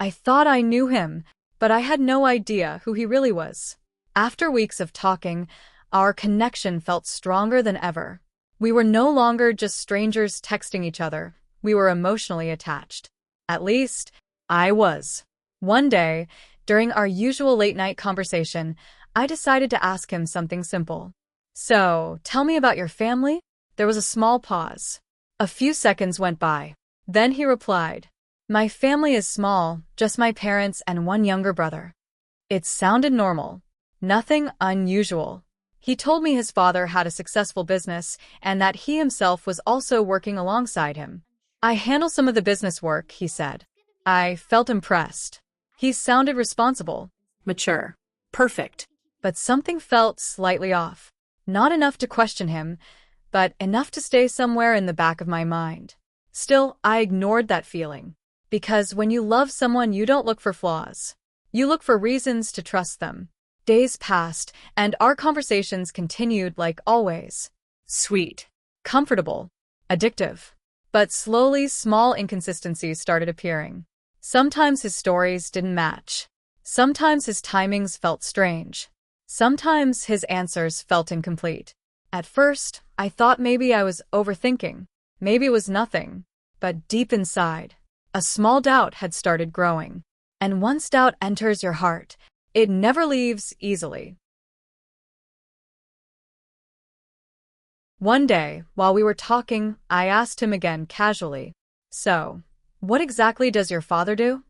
I thought I knew him, but I had no idea who he really was. After weeks of talking, our connection felt stronger than ever. We were no longer just strangers texting each other. We were emotionally attached. At least, I was. One day, during our usual late-night conversation, I decided to ask him something simple. So, tell me about your family? There was a small pause. A few seconds went by. Then he replied, "My family is small, just my parents and one younger brother." It sounded normal. Nothing unusual. He told me his father had a successful business and that he himself was also working alongside him. "I handle some of the business work," he said. I felt impressed. He sounded responsible, mature, perfect. But something felt slightly off. Not enough to question him, but enough to stay somewhere in the back of my mind. Still, I ignored that feeling. Because when you love someone, you don't look for flaws. You look for reasons to trust them. Days passed, and our conversations continued like always. Sweet, comfortable, addictive. But slowly, small inconsistencies started appearing. Sometimes his stories didn't match. Sometimes his timings felt strange. Sometimes his answers felt incomplete. At first, I thought maybe I was overthinking. Maybe it was nothing. But deep inside, a small doubt had started growing. And once doubt enters your heart, it never leaves easily. One day, while we were talking, I asked him again casually, "So, what exactly does your father do?"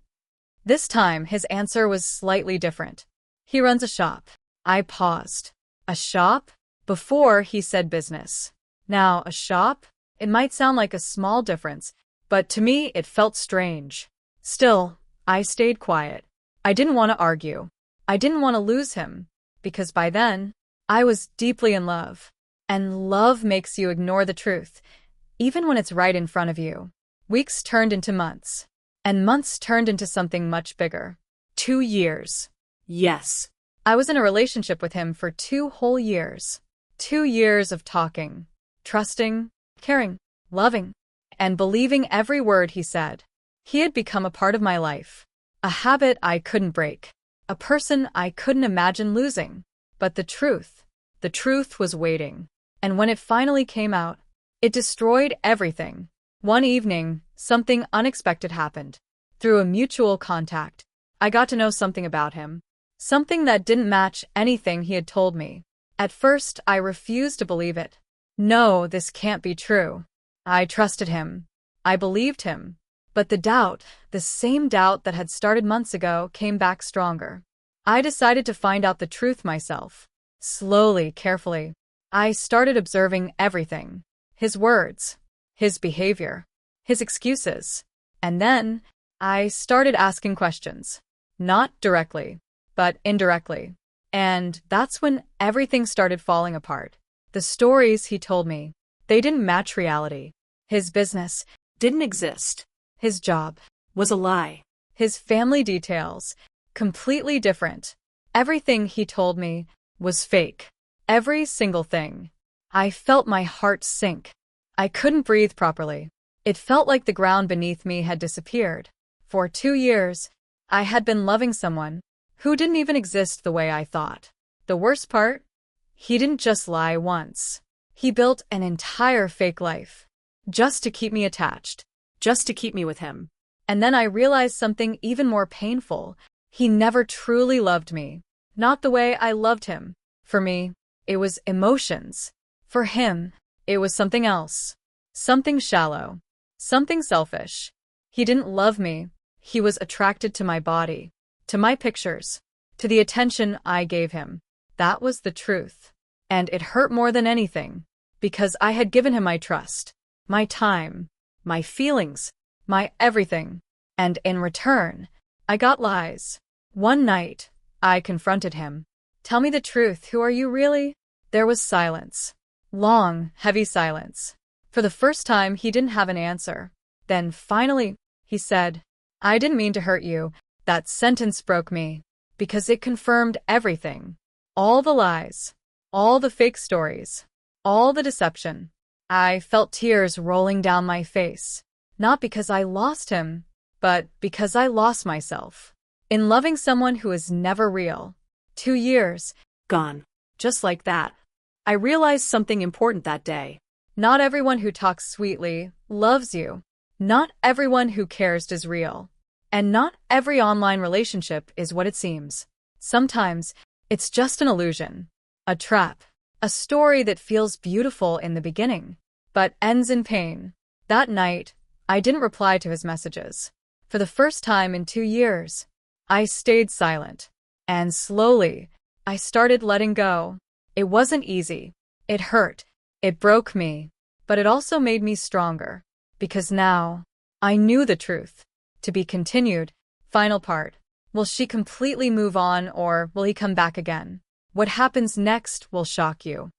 This time, his answer was slightly different. "He runs a shop." I paused. A shop? Before, he said business. Now, a shop? It might sound like a small difference, but to me, it felt strange. Still, I stayed quiet. I didn't want to argue. I didn't want to lose him, because by then, I was deeply in love. And love makes you ignore the truth, even when it's right in front of you. Weeks turned into months, and months turned into something much bigger. 2 years. Yes. I was in a relationship with him for 2 whole years. 2 years of talking, trusting, caring, loving, and believing every word he said. He had become a part of my life, a habit I couldn't break, a person I couldn't imagine losing. But the truth was waiting. And when it finally came out, it destroyed everything. One evening, something unexpected happened. Through a mutual contact, I got to know something about him. Something that didn't match anything he had told me. At first, I refused to believe it. No, this can't be true. I trusted him. I believed him. But the doubt, the same doubt that had started months ago, came back stronger. I decided to find out the truth myself. Slowly, carefully. I started observing everything. His words, his behavior, his excuses. And then, I started asking questions. Not directly, but indirectly. And that's when everything started falling apart. The stories he told me, they didn't match reality. His business didn't exist. His job was a lie. His family details, completely different. Everything he told me was fake. Every single thing. I felt my heart sink. I couldn't breathe properly. It felt like the ground beneath me had disappeared. For 2 years, I had been loving someone who didn't even exist the way I thought. The worst part? He didn't just lie once. He built an entire fake life. Just to keep me attached. Just to keep me with him. And then I realized something even more painful. He never truly loved me. Not the way I loved him. For me, it was emotions. For him, it was something else. Something shallow. Something selfish. He didn't love me. He was attracted to my body. To my pictures. To the attention I gave him. That was the truth. And it hurt more than anything. Because I had given him my trust. My time. My feelings. My everything. And in return, I got lies. One night, I confronted him. "Tell me the truth, who are you really?" There was silence. Long, heavy silence. For the first time, he didn't have an answer. Then finally, he said, "I didn't mean to hurt you." That sentence broke me. Because it confirmed everything. All the lies. All the fake stories. All the deception. I felt tears rolling down my face. Not because I lost him, but because I lost myself in loving someone who is never real. 2 years. Gone. Just like that. I realized something important that day. Not everyone who talks sweetly loves you. Not everyone who cares is real. And not every online relationship is what it seems. Sometimes, it's just an illusion. A trap. A story that feels beautiful in the beginning, but ends in pain. That night, I didn't reply to his messages. For the first time in 2 years, I stayed silent. And slowly, I started letting go. It wasn't easy. It hurt. It broke me. But it also made me stronger. Because now, I knew the truth. To be continued. Final part. Will she completely move on or will he come back again? What happens next will shock you.